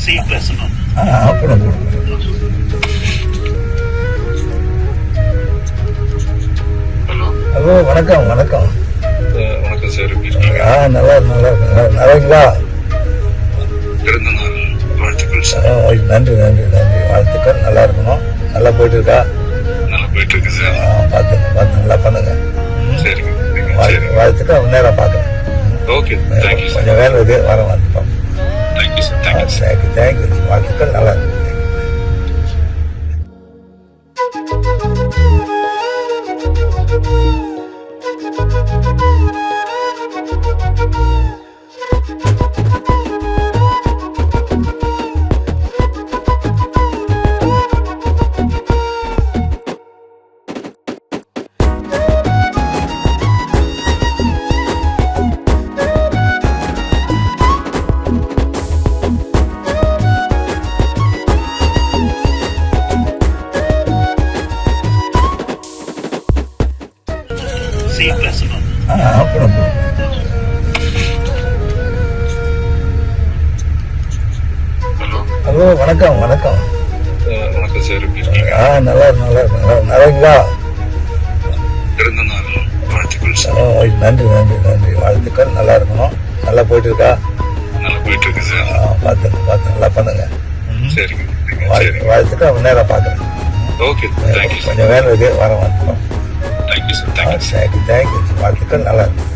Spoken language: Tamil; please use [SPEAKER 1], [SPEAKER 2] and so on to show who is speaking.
[SPEAKER 1] சீட் பேசணும்.
[SPEAKER 2] அப்புறம்
[SPEAKER 1] ஹலோ
[SPEAKER 2] ஹலோ, வணக்கம் வணக்கம்.
[SPEAKER 1] வணக்கம் சார், எப்படி இருக்கீங்க?
[SPEAKER 2] நல்லா இருக்கீங்களா?
[SPEAKER 1] பிறந்த நாள் வாழ்த்துக்கள் சார்.
[SPEAKER 2] நன்றி நன்றி நன்றி, வாழ்த்துக்கள். நல்லா இருக்கணும். நல்லா போயிட்டு இருக்கா?
[SPEAKER 1] நல்லா போயிட்டு இருக்கு சார்.
[SPEAKER 2] பார்த்து நல்லா பண்ணுங்க.
[SPEAKER 1] சரிங்க
[SPEAKER 2] வாழ்த்துக்கள். நேரம் பார்க்குறேன்.
[SPEAKER 1] Okay, thank you sir.
[SPEAKER 2] கொஞ்சம் வேலை இருக்கு, வர வந்துப்போம்.
[SPEAKER 1] Thank you sir. Thank you sir.
[SPEAKER 2] Thank you. வாழ்த்துக்கள். நல்லா இருக்கு.
[SPEAKER 1] சீட் பேசணும்.
[SPEAKER 2] அப்புறம்
[SPEAKER 1] ஹலோ
[SPEAKER 2] ஹலோ, வணக்கம் வணக்கம்.
[SPEAKER 1] வணக்கம் சார், எப்படி இருக்கீங்க?
[SPEAKER 2] நல்லா இருக்கீங்களா?
[SPEAKER 1] பிறந்த நாள் வாழ்த்துக்கள் சார்.
[SPEAKER 2] நன்றி நன்றி நன்றி, வாழ்த்துக்கள். நல்லா இருக்கணும். நல்லா போயிட்டு இருக்கா?
[SPEAKER 1] நல்லா போயிட்டு இருக்கு சார்.
[SPEAKER 2] பார்த்து நல்லா பண்ணுங்க.
[SPEAKER 1] சரிங்க.
[SPEAKER 2] வாழ்த்துக்கள். நேரம் பார்க்குறேன்.
[SPEAKER 1] Okay, thank you sir.
[SPEAKER 2] கொஞ்சம் வேலை இருக்கு, வர வந்துப்போம்.
[SPEAKER 1] Thank you sir. தேங்க்யூ.
[SPEAKER 2] தேங்க்யூ. வாழ்த்துக்கள். நல்லா இருக்கு.